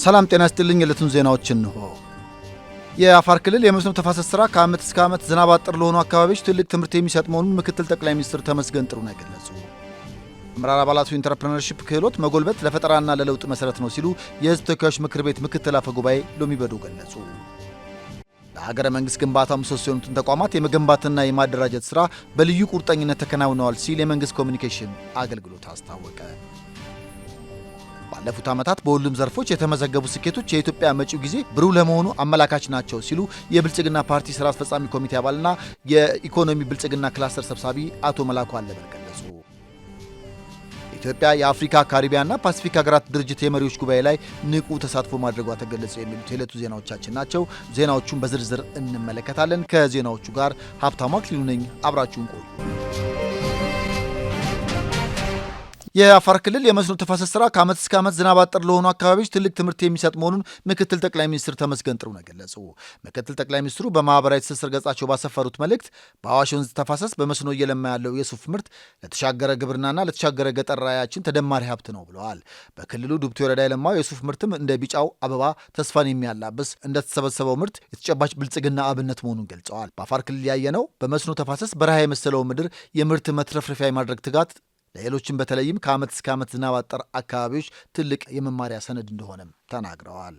ሰላም ጤና ይስጥልኝ። የዕለቱን ዜናዎች እንሆ። የአፋር ክልል የመስኖ ተፋሰስ ስራ ከዓመት እስከ ዓመት ዝናብ አጥር ለሆኑ አካባቢዎች ትልቅ ትምህርት የሚሰጥ መሆኑን ምክትል ጠቅላይ ሚኒስትር ተመስገን ጥሩነህ ገለጹ። አመራር አባላቱ ኢንተርፕረነርሺፕ ክህሎት መጎልበት ለፈጠራና ለለውጥ መሰረት ነው ሲሉ የሕዝብ ተወካዮች ምክር ቤት ምክትል አፈ ጉባኤ ሎሚ በዶ ገለጹ። ለሀገረ መንግስት ግንባታ ምሰሶ የሆኑትን ተቋማት የመገንባትና የማደራጀት ስራ በልዩ ቁርጠኝነት ተከናውነዋል ሲል የመንግስት ኮሚኒኬሽን አገልግሎት አስታወቀ። ባለፉት ዓመታት በሁሉም ዘርፎች የተመዘገቡ ስኬቶች የኢትዮጵያ መጪው ጊዜ ብሩህ ለመሆኑ አመላካች ናቸው ሲሉ የብልጽግና ፓርቲ ስራ አስፈጻሚ ኮሚቴ አባልና የኢኮኖሚ ብልጽግና ክላስተር ሰብሳቢ አቶ መላኩ አለበል ገለጹ። ኢትዮጵያ የአፍሪካ ካሪቢያንና ፓሲፊክ ሀገራት ድርጅት የመሪዎች ጉባኤ ላይ ንቁ ተሳትፎ ማድረጓ ተገለጸ። የሚሉት የዕለቱ ዜናዎቻችን ናቸው። ዜናዎቹን በዝርዝር እንመለከታለን። ከዜናዎቹ ጋር ሀብታሙ አክሊሉ ነኝ። አብራችሁን ቆዩ። የአፋር ክልል የመስኖ ተፋሰስ ስራ ከዓመት እስከ ዓመት ዝናብ አጥር ለሆኑ አካባቢዎች ትልቅ ትምህርት የሚሰጥ መሆኑን ምክትል ጠቅላይ ሚኒስትር ተመስገን ጥሩነህ ገለጹ። ምክትል ጠቅላይ ሚኒስትሩ በማህበራዊ ትስስር ገጻቸው ባሰፈሩት መልእክት በአዋሽ ወንዝ ተፋሰስ በመስኖ እየለማ ያለው የሱፍ ምርት ለተሻገረ ግብርናና ለተሻገረ ገጠር ራዕያችን ተደማሪ ሀብት ነው ብለዋል። በክልሉ ዱብቲ ወረዳ የለማው የሱፍ ምርትም እንደ ቢጫው አበባ ተስፋን የሚያላብስ እንደተሰበሰበው ምርት የተጨባጭ ብልጽግና አብነት መሆኑን ገልጸዋል። በአፋር ክልል ያየነው በመስኖ ተፋሰስ በረሃ የመሰለው ምድር የምርት መትረፍረፊያ የማድረግ ትጋት ለሌሎችም በተለይም ከዓመት እስከ ዓመት ዝናብ አጠር አካባቢዎች ትልቅ የመማሪያ ሰነድ እንደሆነም ተናግረዋል።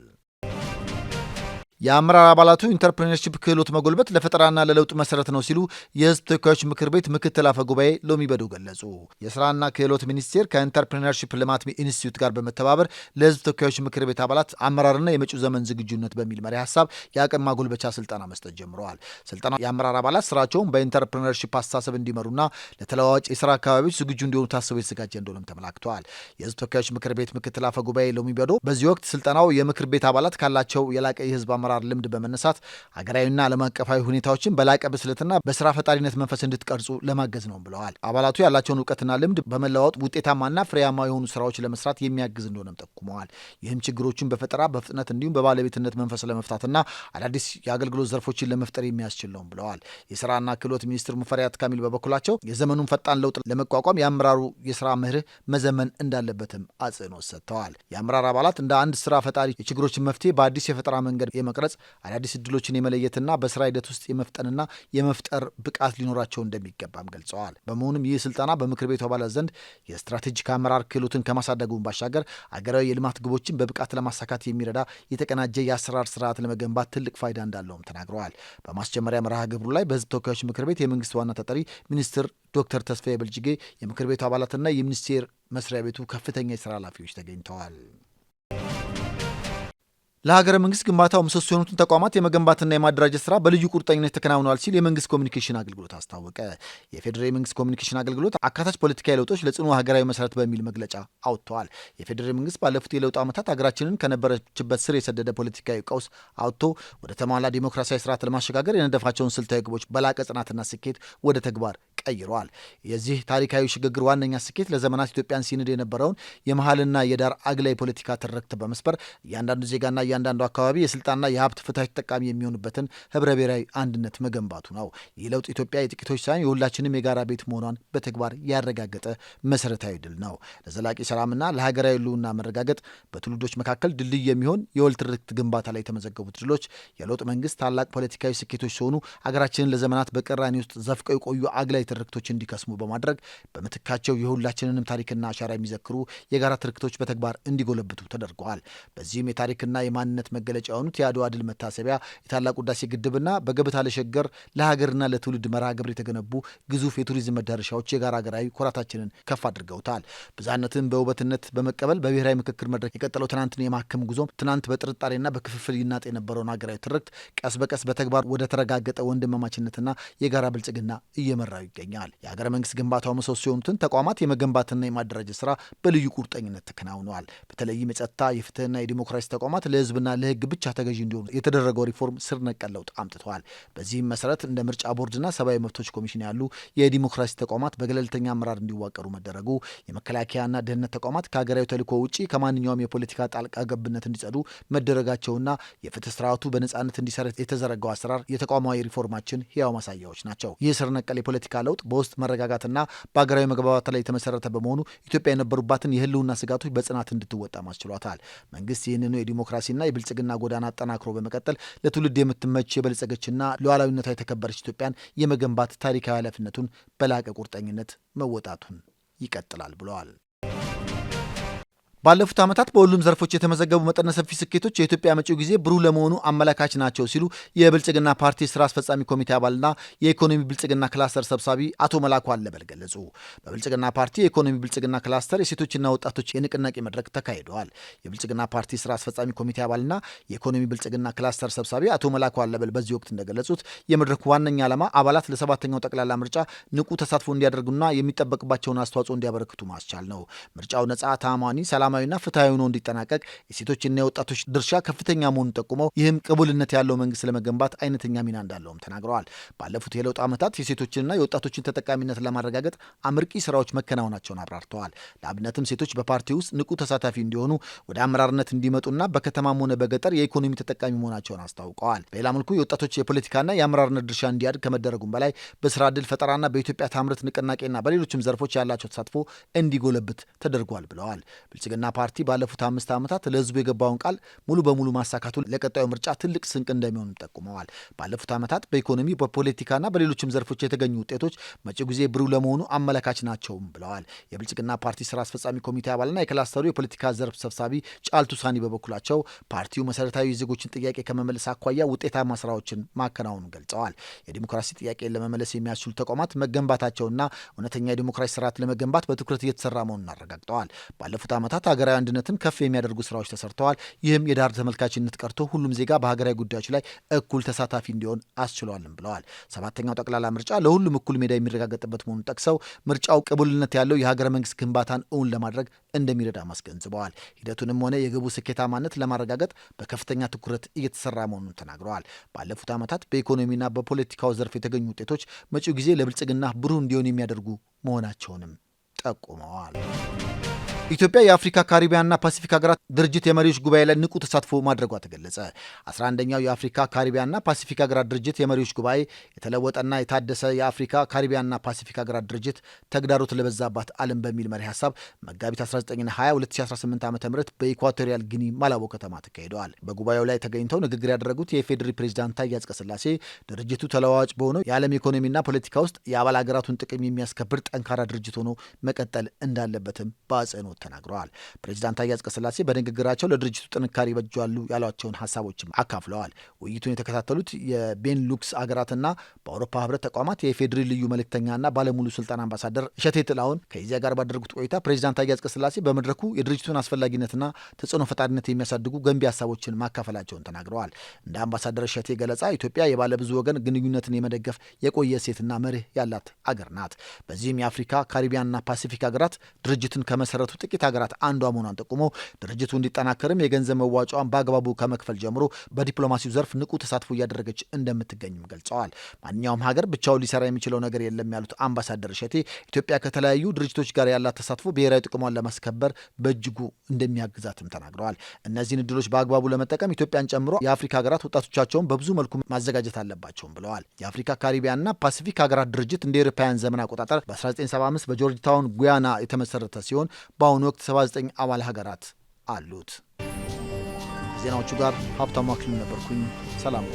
የአመራር አባላቱ ኢንተርፕረነርሺፕ ክህሎት መጎልበት ለፈጠራና ለለውጥ መሰረት ነው ሲሉ የሕዝብ ተወካዮች ምክር ቤት ምክትል አፈ ጉባኤ ሎሚ በዶ ገለጹ። የስራና ክህሎት ሚኒስቴር ከኢንተርፕረነርሺፕ ልማት ኢንስቲትዩት ጋር በመተባበር ለሕዝብ ተወካዮች ምክር ቤት አባላት አመራርና የመጪው ዘመን ዝግጁነት በሚል መሪ ሀሳብ የአቅም ማጎልበቻ ስልጠና መስጠት ጀምረዋል። ስልጠና የአመራር አባላት ስራቸውን በኢንተርፕረነርሺፕ አስተሳሰብ እንዲመሩና ለተለዋዋጭ የስራ አካባቢዎች ዝግጁ እንዲሆኑ ታስቦ የተዘጋጀ እንደሆነም ተመላክተዋል። የሕዝብ ተወካዮች ምክር ቤት ምክትል አፈ ጉባኤ ሎሚ በዶ በዚህ ወቅት ስልጠናው የምክር ቤት አባላት ካላቸው የላቀ የህዝብ አመራር ልምድ በመነሳት ሀገራዊና ዓለም አቀፋዊ ሁኔታዎችን በላቀ ብስለትና በስራ ፈጣሪነት መንፈስ እንድትቀርጹ ለማገዝ ነው ብለዋል። አባላቱ ያላቸውን እውቀትና ልምድ በመለዋወጥ ውጤታማና ፍሬያማ የሆኑ ስራዎች ለመስራት የሚያግዝ እንደሆነም ጠቁመዋል። ይህም ችግሮችን በፈጠራ በፍጥነት እንዲሁም በባለቤትነት መንፈስ ለመፍታትና አዳዲስ የአገልግሎት ዘርፎችን ለመፍጠር የሚያስችል ነው ብለዋል። የስራና ክህሎት ሚኒስትር ሙፈሪያት ካሚል በበኩላቸው የዘመኑን ፈጣን ለውጥ ለመቋቋም የአመራሩ የስራ መርህ መዘመን እንዳለበትም አጽንኦት ሰጥተዋል። የአመራር አባላት እንደ አንድ ስራ ፈጣሪ የችግሮችን መፍትሄ በአዲስ የፈጠራ መንገድ የመቅረጽ አዳዲስ እድሎችን የመለየትና በስራ ሂደት ውስጥ የመፍጠንና የመፍጠር ብቃት ሊኖራቸው እንደሚገባም ገልጸዋል። በመሆኑም ይህ ስልጠና በምክር ቤቱ አባላት ዘንድ የስትራቴጂክ አመራር ክህሎትን ከማሳደጉን ባሻገር አገራዊ የልማት ግቦችን በብቃት ለማሳካት የሚረዳ የተቀናጀ የአሰራር ስርዓት ለመገንባት ትልቅ ፋይዳ እንዳለውም ተናግረዋል። በማስጀመሪያ መርሃ ግብሩ ላይ በሕዝብ ተወካዮች ምክር ቤት የመንግስት ዋና ተጠሪ ሚኒስትር ዶክተር ተስፋዬ በልጅጌ፣ የምክር ቤቱ አባላትና የሚኒስቴር መስሪያ ቤቱ ከፍተኛ የስራ ኃላፊዎች ተገኝተዋል። ለሀገረ መንግስት ግንባታው ምሰሶ የሆኑትን ተቋማት የመገንባትና የማደራጀት ስራ በልዩ ቁርጠኝነት ተከናውነዋል ሲል የመንግስት ኮሚኒኬሽን አገልግሎት አስታወቀ። የፌዴራል መንግስት ኮሚኒኬሽን አገልግሎት አካታች ፖለቲካዊ ለውጦች ለጽኑ ሀገራዊ መሰረት በሚል መግለጫ አውጥተዋል። የፌዴራል መንግስት ባለፉት የለውጥ ዓመታት ሀገራችንን ከነበረችበት ስር የሰደደ ፖለቲካዊ ቀውስ አውጥቶ ወደ ተሟላ ዲሞክራሲያዊ ስርዓት ለማሸጋገር የነደፋቸውን ስልታዊ ግቦች በላቀ ጽናትና ስኬት ወደ ተግባር ቀይረዋል። የዚህ ታሪካዊ ሽግግር ዋነኛ ስኬት ለዘመናት ኢትዮጵያን ሲንድ የነበረውን የመሀልና የዳር አግላይ ፖለቲካ ትርክት በመስበር እያንዳንዱ ዜጋና እያንዳንዱ አካባቢ የስልጣንና የሀብት ፍትሃዊ ተጠቃሚ የሚሆኑበትን ህብረ ብሔራዊ አንድነት መገንባቱ ነው። ይህ ለውጥ ኢትዮጵያ የጥቂቶች ሳይሆን የሁላችንም የጋራ ቤት መሆኗን በተግባር ያረጋገጠ መሰረታዊ ድል ነው። ለዘላቂ ሰላምና ለሀገራዊ ሕልውና መረጋገጥ በትውልዶች መካከል ድልድይ የሚሆን የወል ትርክት ግንባታ ላይ የተመዘገቡት ድሎች የለውጥ መንግስት ታላቅ ፖለቲካዊ ስኬቶች ሲሆኑ ሀገራችንን ለዘመናት በቅራኔ ውስጥ ዘፍቀው የቆዩ አግላይ ትርክቶች እንዲከስሙ በማድረግ በምትካቸው የሁላችንንም ታሪክና አሻራ የሚዘክሩ የጋራ ትርክቶች በተግባር እንዲጎለብቱ ተደርገዋል። በዚህም የታሪክና የማንነት መገለጫ የሆኑት የአድዋ ድል መታሰቢያ፣ የታላቁ ህዳሴ ግድብና በገበታ ለሸገር ለሀገርና ለትውልድ መርሃ ግብር የተገነቡ ግዙፍ የቱሪዝም መዳረሻዎች የጋራ ሀገራዊ ኩራታችንን ከፍ አድርገውታል። ብዝሃነትን በውበትነት በመቀበል በብሔራዊ ምክክር መድረክ የቀጠለው ትናንትን የማከም ጉዞ ትናንት በጥርጣሬና በክፍፍል ይናጥ የነበረውን ሀገራዊ ትርክት ቀስ በቀስ በተግባር ወደ ተረጋገጠ ወንድማማችነትና የጋራ ብልጽግና እየመራው ይገኛል። የሀገረ መንግስት ግንባታው ምሰሶ የሆኑትን ተቋማት የመገንባትና የማደራጀት ስራ በልዩ ቁርጠኝነት ተከናውነዋል። በተለይም የጸጥታ የፍትህና የዲሞክራሲ ተቋማት ለህዝብና ለህግ ብቻ ተገዢ እንዲሆኑ የተደረገው ሪፎርም ስር ነቀል ለውጥ አምጥተዋል። በዚህም መሰረት እንደ ምርጫ ቦርድና ሰብአዊ መብቶች ኮሚሽን ያሉ የዲሞክራሲ ተቋማት በገለልተኛ አመራር እንዲዋቀሩ መደረጉ፣ የመከላከያና ደህንነት ተቋማት ከሀገራዊ ተልዕኮ ውጪ ከማንኛውም የፖለቲካ ጣልቃ ገብነት እንዲጸዱ መደረጋቸውና የፍትህ ስርዓቱ በነጻነት እንዲሰራ የተዘረጋው አሰራር የተቋማዊ ሪፎርማችን ህያው ማሳያዎች ናቸው። ይህ ስር ነቀል የፖለቲካ ለውጥ ለውጥ በውስጥ መረጋጋትና በሀገራዊ መግባባት ላይ የተመሰረተ በመሆኑ ኢትዮጵያ የነበሩባትን የህልውና ስጋቶች በጽናት እንድትወጣ ማስችሏታል። መንግስት ይህንኑ የዲሞክራሲና የብልጽግና ጎዳና አጠናክሮ በመቀጠል ለትውልድ የምትመች የበለጸገችና ሉዓላዊነቷ የተከበረች ኢትዮጵያን የመገንባት ታሪካዊ ኃላፊነቱን በላቀ ቁርጠኝነት መወጣቱን ይቀጥላል ብለዋል። ባለፉት ዓመታት በሁሉም ዘርፎች የተመዘገቡ መጠነ ሰፊ ስኬቶች የኢትዮጵያ መጪው ጊዜ ብሩህ ለመሆኑ አመላካች ናቸው ሲሉ የብልጽግና ፓርቲ ስራ አስፈጻሚ ኮሚቴ አባልና የኢኮኖሚ ብልጽግና ክላስተር ሰብሳቢ አቶ መላኩ አለበል ገለጹ። በብልጽግና ፓርቲ የኢኮኖሚ ብልጽግና ክላስተር የሴቶችና ወጣቶች የንቅናቄ መድረክ ተካሂደዋል። የብልጽግና ፓርቲ ስራ አስፈጻሚ ኮሚቴ አባልና የኢኮኖሚ ብልጽግና ክላስተር ሰብሳቢ አቶ መላኩ አለበል በዚህ ወቅት እንደገለጹት የመድረኩ ዋነኛ ዓላማ አባላት ለሰባተኛው ጠቅላላ ምርጫ ንቁ ተሳትፎ እንዲያደርጉና የሚጠበቅባቸውን አስተዋጽኦ እንዲያበረክቱ ማስቻል ነው። ምርጫው ነጻ፣ ታማኒ፣ ሰላማዊና ፍትሐዊ ሆኖ እንዲጠናቀቅ የሴቶችና የወጣቶች ድርሻ ከፍተኛ መሆኑን ጠቁመው ይህም ቅቡልነት ያለው መንግስት ለመገንባት አይነተኛ ሚና እንዳለውም ተናግረዋል። ባለፉት የለውጥ ዓመታት የሴቶችንና የወጣቶችን ተጠቃሚነት ለማረጋገጥ አመርቂ ስራዎች መከናወናቸውን አብራርተዋል። ለአብነትም ሴቶች በፓርቲ ውስጥ ንቁ ተሳታፊ እንዲሆኑ ወደ አመራርነት እንዲመጡና በከተማም ሆነ በገጠር የኢኮኖሚ ተጠቃሚ መሆናቸውን አስታውቀዋል። በሌላ መልኩ የወጣቶች የፖለቲካና የአመራርነት ድርሻ እንዲያድግ ከመደረጉም በላይ በስራ ዕድል ፈጠራና በኢትዮጵያ ታምርት ንቅናቄና በሌሎችም ዘርፎች ያላቸው ተሳትፎ እንዲጎለብት ተደርጓል ብለዋል። ብልጽግና ፓርቲ ባለፉት 5 ዓመታት ለህዝቡ የገባውን ቃል ሙሉ በሙሉ ማሳካቱን ለቀጣዩ ምርጫ ትልቅ ስንቅ እንደሚሆን ጠቁመዋል። ባለፉት ዓመታት በኢኮኖሚ በፖለቲካና በሌሎችም ዘርፎች የተገኙ ውጤቶች መጪው ጊዜ ብሩህ ለመሆኑ አመላካች ናቸውም ብለዋል። የብልጽግና ፓርቲ ስራ አስፈጻሚ ኮሚቴ አባልና የክላስተሩ የፖለቲካ ዘርፍ ሰብሳቢ ጫልቱ ሳኒ በበኩላቸው ፓርቲው መሰረታዊ የዜጎችን ጥያቄ ከመመለስ አኳያ ውጤታማ ስራዎችን ማከናወኑን ገልጸዋል። የዲሞክራሲ ጥያቄን ለመመለስ የሚያስችሉ ተቋማት መገንባታቸውና እውነተኛ የዲሞክራሲ ስርዓት ለመገንባት በትኩረት እየተሰራ መሆኑን አረጋግጠዋል። ባለፉት ዓመታት ሀገራዊ አንድነትን ከፍ የሚያደርጉ ስራዎች ተሰርተዋል። ይህም የዳር ተመልካችነት ቀርቶ ሁሉም ዜጋ በሀገራዊ ጉዳዮች ላይ እኩል ተሳታፊ እንዲሆን አስችሏልም ብለዋል። ሰባተኛው ጠቅላላ ምርጫ ለሁሉም እኩል ሜዳ የሚረጋገጥበት መሆኑን ጠቅሰው ምርጫው ቅቡልነት ያለው የሀገረ መንግስት ግንባታን እውን ለማድረግ እንደሚረዳ አስገንዝበዋል። ሂደቱንም ሆነ የግቡ ስኬታማነት ለማረጋገጥ በከፍተኛ ትኩረት እየተሰራ መሆኑን ተናግረዋል። ባለፉት ዓመታት በኢኮኖሚና በፖለቲካው ዘርፍ የተገኙ ውጤቶች መጪው ጊዜ ለብልጽግና ብሩህ እንዲሆን የሚያደርጉ መሆናቸውንም ጠቁመዋል። ኢትዮጵያ የአፍሪካ ካሪቢያንና ፓሲፊክ ሀገራት ድርጅት የመሪዎች ጉባኤ ላይ ንቁ ተሳትፎ ማድረጓ ተገለጸ። 11ኛው የአፍሪካ ካሪቢያንና ፓሲፊክ ሀገራት ድርጅት የመሪዎች ጉባኤ የተለወጠና የታደሰ የአፍሪካ ካሪቢያንና ፓሲፊክ ሀገራት ድርጅት ተግዳሮት ለበዛባት ዓለም በሚል መሪ ሀሳብ መጋቢት 19ና 20 2018 ዓ.ም በኢኳቶሪያል ጊኒ ማላቦ ከተማ ተካሂደዋል። በጉባኤው ላይ ተገኝተው ንግግር ያደረጉት የኢፌዴሪ ፕሬዚዳንት ታዬ አጽቀሥላሴ ድርጅቱ ተለዋዋጭ በሆነው የዓለም ኢኮኖሚና ፖለቲካ ውስጥ የአባል ሀገራቱን ጥቅም የሚያስከብር ጠንካራ ድርጅት ሆኖ መቀጠል እንዳለበትም በአጽንኦት ተናግረዋል። ፕሬዚዳንት ታዬ አጽቀሥላሴ በንግግራቸው ለድርጅቱ ጥንካሬ ይበጃሉ ያሏቸውን ሀሳቦችም አካፍለዋል። ውይይቱን የተከታተሉት የቤንሉክስ አገራትና በአውሮፓ ህብረት ተቋማት የኢፌዴሪ ልዩ መልእክተኛና ባለሙሉ ስልጣን አምባሳደር እሸቴ ጥላሁን ከዚያ ጋር ባደረጉት ቆይታ ፕሬዚዳንት ታዬ አጽቀሥላሴ በመድረኩ የድርጅቱን አስፈላጊነትና ተጽዕኖ ፈጣሪነት የሚያሳድጉ ገንቢ ሀሳቦችን ማካፈላቸውን ተናግረዋል። እንደ አምባሳደር እሸቴ ገለጻ ኢትዮጵያ የባለብዙ ወገን ግንኙነትን የመደገፍ የቆየ ሴትና መርህ ያላት አገር ናት። በዚህም የአፍሪካ ካሪቢያንና ፓሲፊክ ሀገራት ድርጅትን ከመሰረቱ ጥቂት ሀገራት አንዷ መሆኗን ጠቁሞ ድርጅቱ እንዲጠናከርም የገንዘብ መዋጫዋን በአግባቡ ከመክፈል ጀምሮ በዲፕሎማሲው ዘርፍ ንቁ ተሳትፎ እያደረገች እንደምትገኝም ገልጸዋል። ማንኛውም ሀገር ብቻውን ሊሰራ የሚችለው ነገር የለም ያሉት አምባሳደር እሸቴ ኢትዮጵያ ከተለያዩ ድርጅቶች ጋር ያላት ተሳትፎ ብሔራዊ ጥቅሟን ለማስከበር በእጅጉ እንደሚያግዛትም ተናግረዋል። እነዚህን እድሎች በአግባቡ ለመጠቀም ኢትዮጵያን ጨምሮ የአፍሪካ ሀገራት ወጣቶቻቸውን በብዙ መልኩ ማዘጋጀት አለባቸውም ብለዋል። የአፍሪካ ካሪቢያንና ፓሲፊክ ሀገራት ድርጅት እንደ አውሮፓውያን ዘመን አቆጣጠር በ1975 በጆርጅ ታውን ጉያና የተመሰረተ ሲሆን በአሁኑ ወቅት 79 አባል ሀገራት አሉት። ዜናዎቹ ጋር ሀብታሙ አክሊሉ ነበርኩኝ። ሰላም።